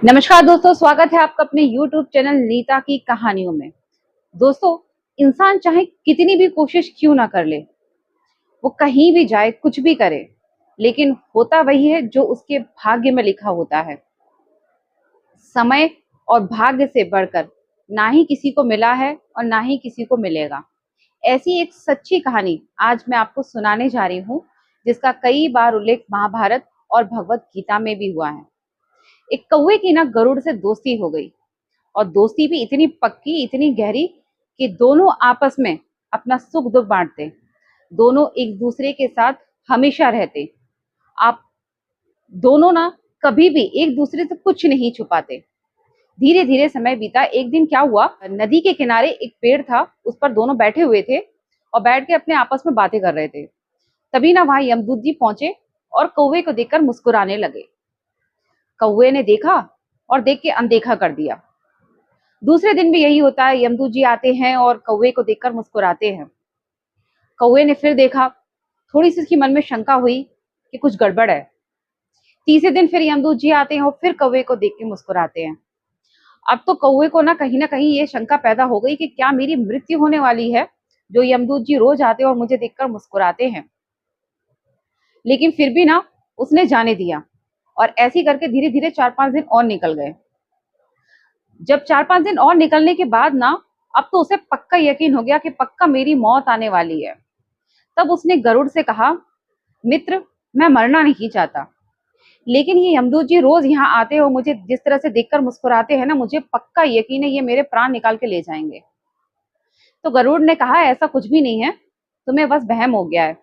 नमस्कार दोस्तों, स्वागत है आपका अपने YouTube चैनल नीता की कहानियों में। दोस्तों, इंसान चाहे कितनी भी कोशिश क्यों ना कर ले, वो कहीं भी जाए, कुछ भी करे, लेकिन होता वही है जो उसके भाग्य में लिखा होता है। समय और भाग्य से बढ़कर ना ही किसी को मिला है और ना ही किसी को मिलेगा। ऐसी एक सच्ची कहानी आज मैं आपको सुनाने जा रही हूँ, जिसका कई बार उल्लेख महाभारत और भगवत गीता में भी हुआ है। एक कौवे की ना गरुड़ से दोस्ती हो गई, और दोस्ती भी इतनी पक्की, इतनी गहरी कि दोनों आपस में अपना सुख दुख बांटते। दोनों एक दूसरे के साथ हमेशा रहते। आप दोनों ना कभी भी एक दूसरे से कुछ नहीं छुपाते। धीरे धीरे समय बीता। एक दिन क्या हुआ, नदी के किनारे एक पेड़ था, उस पर दोनों बैठे हुए थे और बैठ के अपने आपस में बातें कर रहे थे। तभी ना वहां यमदूत जी पहुंचे और कौवे को देखकर मुस्कुराने लगे। कौवे ने देखा और देख के अनदेखा कर दिया। दूसरे दिन भी यही होता है, यमदूत जी आते हैं और कौवे को देखकर मुस्कुराते हैं। कौवे ने फिर देखा, थोड़ी सी उसकी मन में शंका हुई कि कुछ गड़बड़ है। तीसरे दिन फिर यमदूत जी आते हैं और फिर कौवे को देख के मुस्कुराते हैं। अब तो कौवे को ना कहीं ये शंका पैदा हो गई कि क्या मेरी मृत्यु होने वाली है, जो यमदूत जी रोज आते हैं और मुझे देखकर मुस्कुराते हैं। लेकिन फिर भी ना उसने जाने दिया, और ऐसे ही करके धीरे धीरे 4-5 दिन और निकल गए। जब 4-5 दिन और निकलने के बाद ना, अब तो उसे पक्का यकीन हो गया कि पक्का मेरी मौत आने वाली है। तब उसने गरुड़ से कहा, मित्र, मैं मरना नहीं चाहता, लेकिन ये यमदूत जी रोज यहाँ आते हो, मुझे जिस तरह से देखकर मुस्कुराते हैं ना, मुझे पक्का यकीन है ये मेरे प्राण निकाल के ले जाएंगे। तो गरुड़ ने कहा, ऐसा कुछ भी नहीं है, तुम्हें बस वहम हो गया है।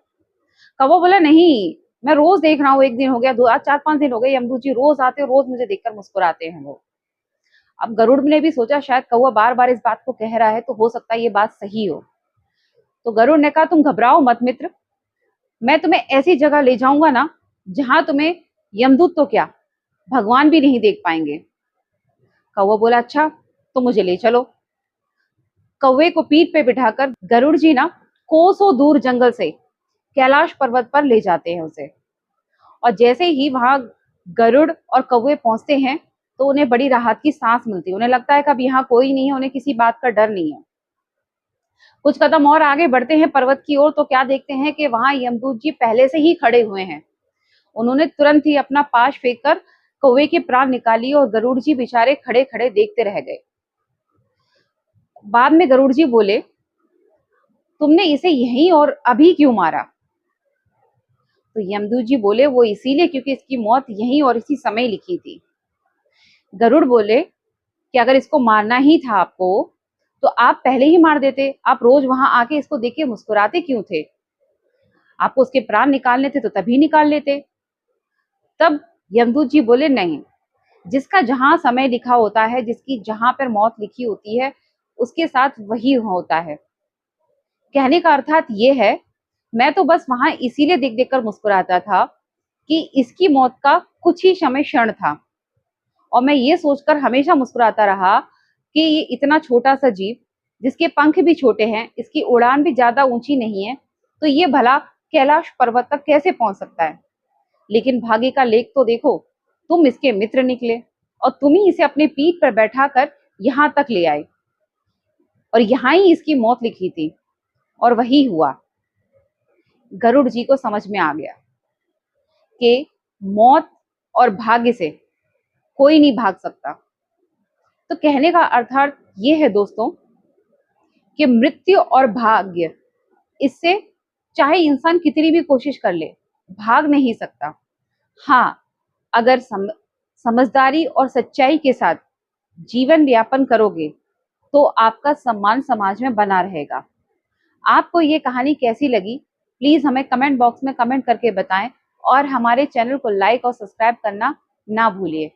कौवा बोला, नहीं, मैं रोज देख रहा हूँ, एक दिन हो गया, दो, आज 4-5 दिन हो गए, यमदूत जी रोज आते हो, रोज मुझे देखकर मुस्कुराते हैं वो। अब गरुड़ ने भी सोचा शायद कौवा बार बार इस बात को कह रहा है, तो हो सकता है ये बात सही हो। तो गरुड़ ने कहा, तुम घबराओ मत मित्र, मैं तुम्हें ऐसी जगह ले जाऊंगा ना, जहां तुम्हें यमदूत तो क्या, भगवान भी नहीं देख पाएंगे। कौवा बोला, अच्छा, तो मुझे ले चलो। कौवे को पीठ पे बिठाकर गरुड़ जी ना कोसों दूर जंगल से कैलाश पर्वत पर ले जाते हैं उसे। और जैसे ही वहां गरुड़ और कौवे पहुंचते हैं, तो उन्हें बड़ी राहत की सांस मिलती है। उन्हें लगता है कि अब यहाँ कोई नहीं है, उन्हें किसी बात का डर नहीं है। कुछ कदम और आगे बढ़ते हैं पर्वत की ओर, तो क्या देखते हैं कि वहां यमदूत जी पहले से ही खड़े हुए हैं। उन्होंने तुरंत ही अपना पाश फेंक कर कौवे के प्राण निकाली, और गरुड़ जी बेचारे खड़े खड़े देखते रह गए। बाद में गरुड़ जी बोले, तुमने इसे यहीं और अभी क्यों मारा? तो यमदूत जी बोले, वो इसीलिए क्योंकि इसकी मौत यहीं और इसी समय लिखी थी। गरुड़ बोले कि अगर इसको मारना ही था आपको, तो आप पहले ही मार देते। आप रोज वहां आके इसको देख के मुस्कुराते क्यों थे? आपको उसके प्राण निकालने थे तो तभी निकाल लेते। तब यमदूत जी बोले, नहीं, जिसका जहां समय लिखा होता है, जिसकी जहां पर मौत लिखी होती है, उसके साथ वही होता है। कहने का अर्थात ये है, मैं तो बस वहां इसीलिए देख देख कर मुस्कुराता था कि इसकी मौत का कुछ ही समय क्षण था, और मैं ये सोचकर हमेशा मुस्कुराता रहा कि ये इतना छोटा सा जीव, जिसके पंख भी छोटे हैं, इसकी उड़ान भी ज्यादा ऊंची नहीं है, तो ये भला कैलाश पर्वत तक कैसे पहुंच सकता है। लेकिन भाग्य का लेख तो देखो, तुम इसके मित्र निकले, और तुम ही इसे अपने पीठ पर बैठा कर यहाँ तक ले आए, और यहाँ ही इसकी मौत लिखी थी, और वही हुआ। गरुड़ जी को समझ में आ गया कि मौत और भाग्य से कोई नहीं भाग सकता। तो कहने का अर्थात ये है दोस्तों, कि मृत्यु और भाग्य, इससे चाहे इंसान कितनी भी कोशिश कर ले, भाग नहीं सकता। हाँ, अगर समझदारी और सच्चाई के साथ जीवन यापन करोगे, तो आपका सम्मान समाज में बना रहेगा। आपको ये कहानी कैसी लगी, प्लीज हमें कमेंट बॉक्स में कमेंट करके बताएं, और हमारे चैनल को लाइक और सब्सक्राइब करना ना भूलिए।